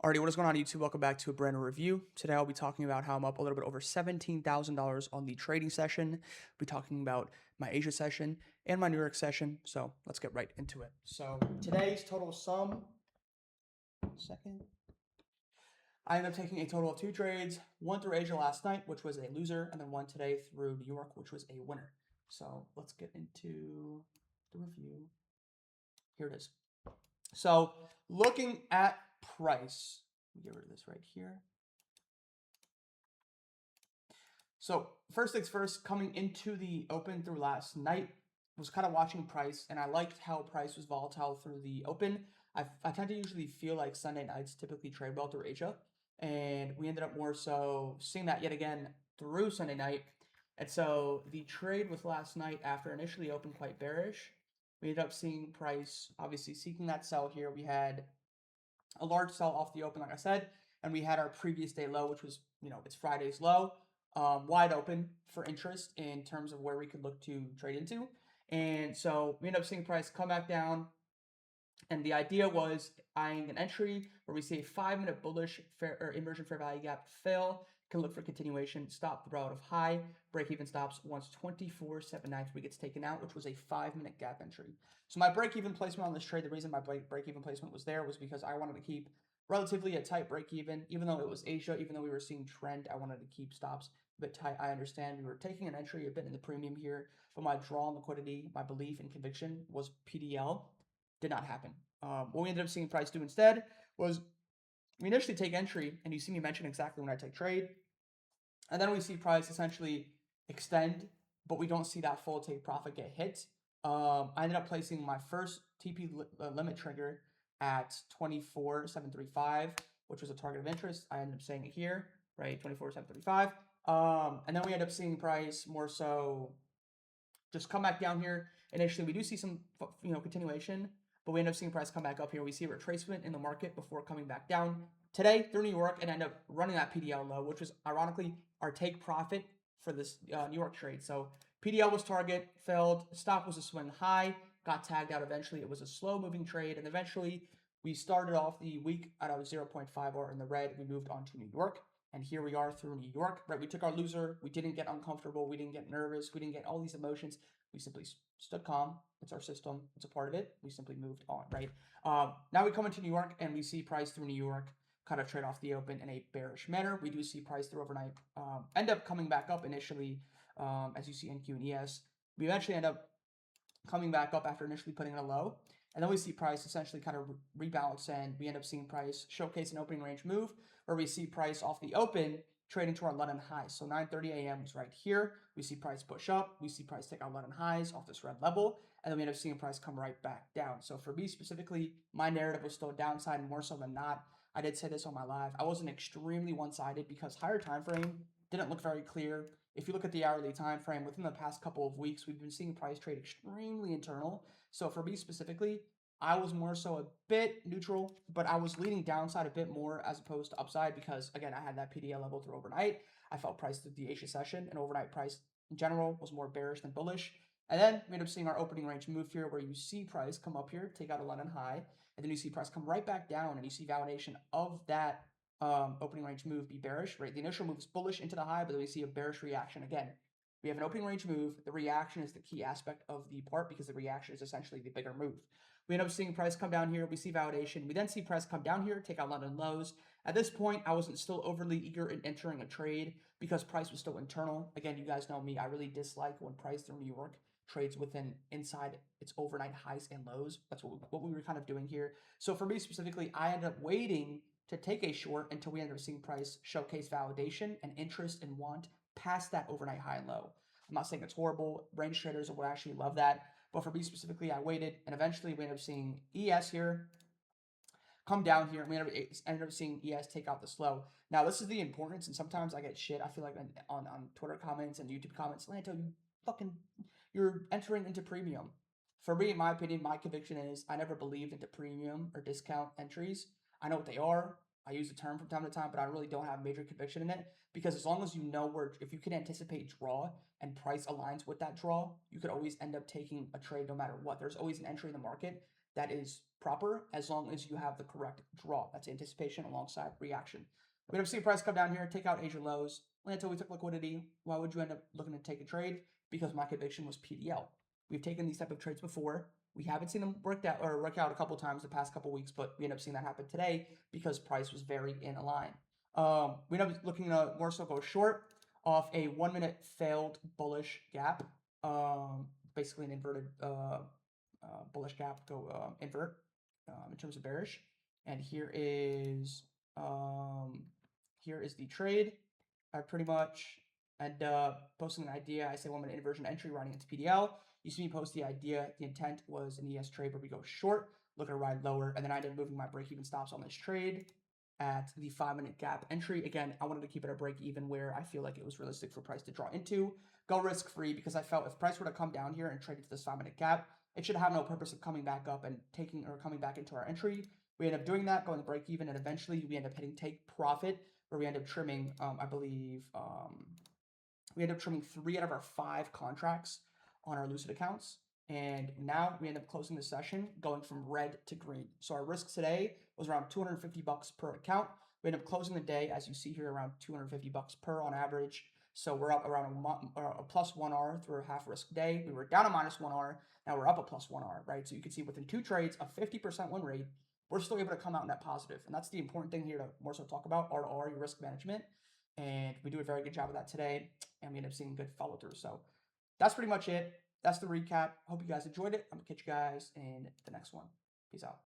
Alrighty, what is going on YouTube? Welcome back to a brand new review. Today I'll be talking about how I'm up a little bit over $17,000 on the trading session. I'll be talking about my Asia session and my New York session. So let's get right into it. So today's total sum, I ended up taking a total of 2 trades, one through Asia last night, which was a loser, and then one today through New York, which was a winner. So let's get into the review. Here it is. So looking at price, get rid of this right here. So first things first, coming into the open through last night, was kind of watching price, and I liked how price was volatile through the open. I tend to usually feel like Sunday nights typically trade well through Asia, and we ended up more so seeing that yet again through Sunday night. And so the trade with last night, after initially opened quite bearish, we ended up seeing price obviously seeking that sell here. We had a large sell off the open, like I said, and we had our previous day low, which was, it's Friday's low, wide open for interest in terms of where we could look to trade into. And so we ended up seeing price come back down. And the idea was eyeing an entry where we see a 5-minute bullish inversion fair value gap fail, can look for continuation, stop the relative high, break even stops once 24.793 gets taken out, which was a 5-minute gap entry. So my break even placement on this trade, the reason my break even placement was there was because I wanted to keep relatively a tight break even though it was Asia, even though we were seeing trend, I wanted to keep stops a bit tight. I understand we were taking an entry a bit in the premium here, but my draw on liquidity, my belief and conviction was PDL. Did not happen. What we ended up seeing price do instead was we initially take entry, and you see me mention exactly when I take trade, and then we see price essentially extend, but we don't see that full take profit get hit. I ended up placing my first TP limit trigger at 24,735, which was a target of interest. I ended up saying it here, right? 24,735. And then we end up seeing price more so just come back down here. Initially, we do see some, continuation, but we end up seeing price come back up here. We see a retracement in the market before coming back down today through New York and end up running that PDL low, which was ironically our take profit for this New York trade. So PDL was target, failed. Stop was a swing high, got tagged out eventually. It was a slow moving trade, and eventually we started off the week at a 0.5 in the red. We moved on to New York. And here we are through New York, right? We took our loser. We didn't get uncomfortable. We didn't get nervous. We didn't get all these emotions. We simply stood calm. It's our system. It's a part of it. We simply moved on, right? Now we come into New York and we see price through New York kind of trade off the open in a bearish manner. We do see price through overnight end up coming back up initially, as you see NQ and ES. We eventually end up coming back up after initially putting in a low. And then we see price essentially kind of rebalance, and we end up seeing price showcase an opening range move where we see price off the open trading to our London highs. So 9:30 a.m. is right here. We see price push up. We see price take our London highs off this red level, and then we end up seeing price come right back down. So for me specifically, my narrative was still downside more so than not. I did say this on my live. I wasn't extremely one-sided because higher time frame didn't look very clear. If you look at the hourly time frame, within the past couple of weeks, we've been seeing price trade extremely internal. So for me specifically, I was more so a bit neutral, but I was leaning downside a bit more as opposed to upside because, again, I had that PDL level through overnight. I felt price through the Asia session, and overnight price in general was more bearish than bullish. And then we end up seeing our opening range move here where you see price come up here, take out a London high, and then you see price come right back down, and you see validation of that opening range move be bearish, right? The initial move is bullish into the high, but then we see a bearish reaction again. We have an opening range move. The reaction is the key aspect of the part because the reaction is essentially the bigger move. We end up seeing price come down here. We see validation. We then see price come down here, take out London lows. At this point, I wasn't still overly eager in entering a trade because price was still internal. Again, you guys know me. I really dislike when price through New York trades inside its overnight highs and lows. That's what we were kind of doing here. So for me specifically, I ended up waiting to take a short until we ended up seeing price showcase validation and interest and want past that overnight high and low. I'm not saying it's horrible. Range traders would actually love that. But for me specifically, I waited, and eventually we ended up seeing ES here come down here, and we ended up seeing ES take out the slow. Now, this is the importance, and sometimes I get shit, I feel like, on Twitter comments and YouTube comments. Lanto, you're entering into premium. For me, in my opinion, my conviction is I never believed into premium or discount entries. I know what they are. I use the term from time to time, but I really don't have major conviction in it because as long as you know if you can anticipate draw and price aligns with that draw, you could always end up taking a trade no matter what. There's always an entry in the market that is proper as long as you have the correct draw. That's anticipation alongside reaction. We end up seeing price come down here, take out Asian lows. Until we took liquidity, why would you end up looking to take a trade? Because my conviction was PDL. We've taken these type of trades before. We haven't seen them work out a couple times the past couple weeks, but we end up seeing that happen today because price was very in a line. We end up looking to more so go short off a 1 minute failed bullish gap. Basically an inverted bullish gap, go invert in terms of bearish. And here is the trade. I pretty much end up posting an idea. I say 1 minute inversion entry running into PDL. You see me post the idea. The intent was an ES trade where we go short, look at a ride lower, and then I ended up moving my break-even stops on this trade at the 5 minute gap entry. Again, I wanted to keep it a break even where I feel like it was realistic for price to draw into. Go risk free because I felt if price were to come down here and trade into this 5 minute gap, it should have no purpose of coming back up and coming back into our entry. We end up doing that, going break even, and eventually we end up hitting take profit where we end up trimming, I believe, we end up trimming 3 out of our 5 contracts on our Lucid accounts. And now we end up closing the session going from red to green. So our risk today was around $250 per account. We end up closing the day, as you see here, around $250 per on average. So we're up around a plus 1R through a half risk day. We were down a minus 1R. Now we're up a plus 1R, right? So you can see within 2 trades, a 50% win rate, we're still able to come out net positive. And that's the important thing here to more so talk about, R to R, your risk management. And we do a very good job of that today. And we end up seeing good follow through. So that's pretty much it. That's the recap. Hope you guys enjoyed it. I'm going to catch you guys in the next one. Peace out.